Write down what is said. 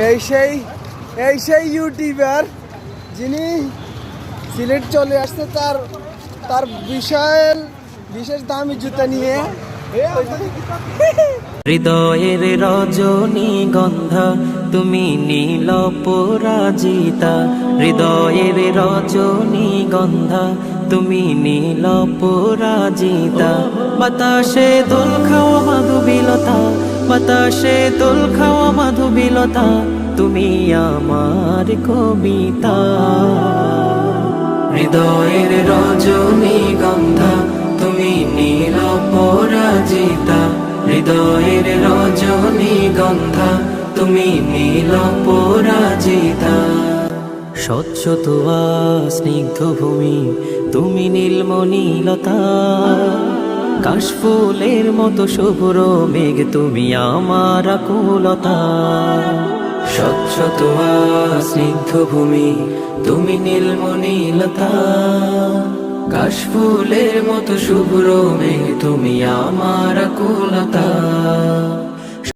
এই সেই এই সেই ইউটিউবার যিনি সিলেট চলে আসছে তার তার বিশেষ দামি জুতা নিয়ে। হৃদয়ের রজনী গন্ধা তুমি নীল পরাজিতা, হৃদয়ের রজনী গন্ধা তুমি নীল পরাজিতা। বাতাসে দোল খাওয়া মাধুবিলতা, বাতাসে দোল খাওয়া মাধুবিলতা, তুমি আমার কবিতা। হৃদয়ের রজনী গন্ধা তুমি নীল পরাজিতা, হৃদয়ের রজনী গন্ধা তুমি নীল পরাজিতা। স্বচ্ছ তোয়া স্নিগ্ধ ভূমি তুমি নীলমণিলতা, কাশফুলের মতো শুভ্র মেঘ তুমি আমার আকুলতা। স্বচ্ছ তোয়া স্নিগ্ধ ভূমি তুমি নীলমণিলতা, কাশফুলের মতো শুভ্র মেঘ তুমি আমার আকুলতা।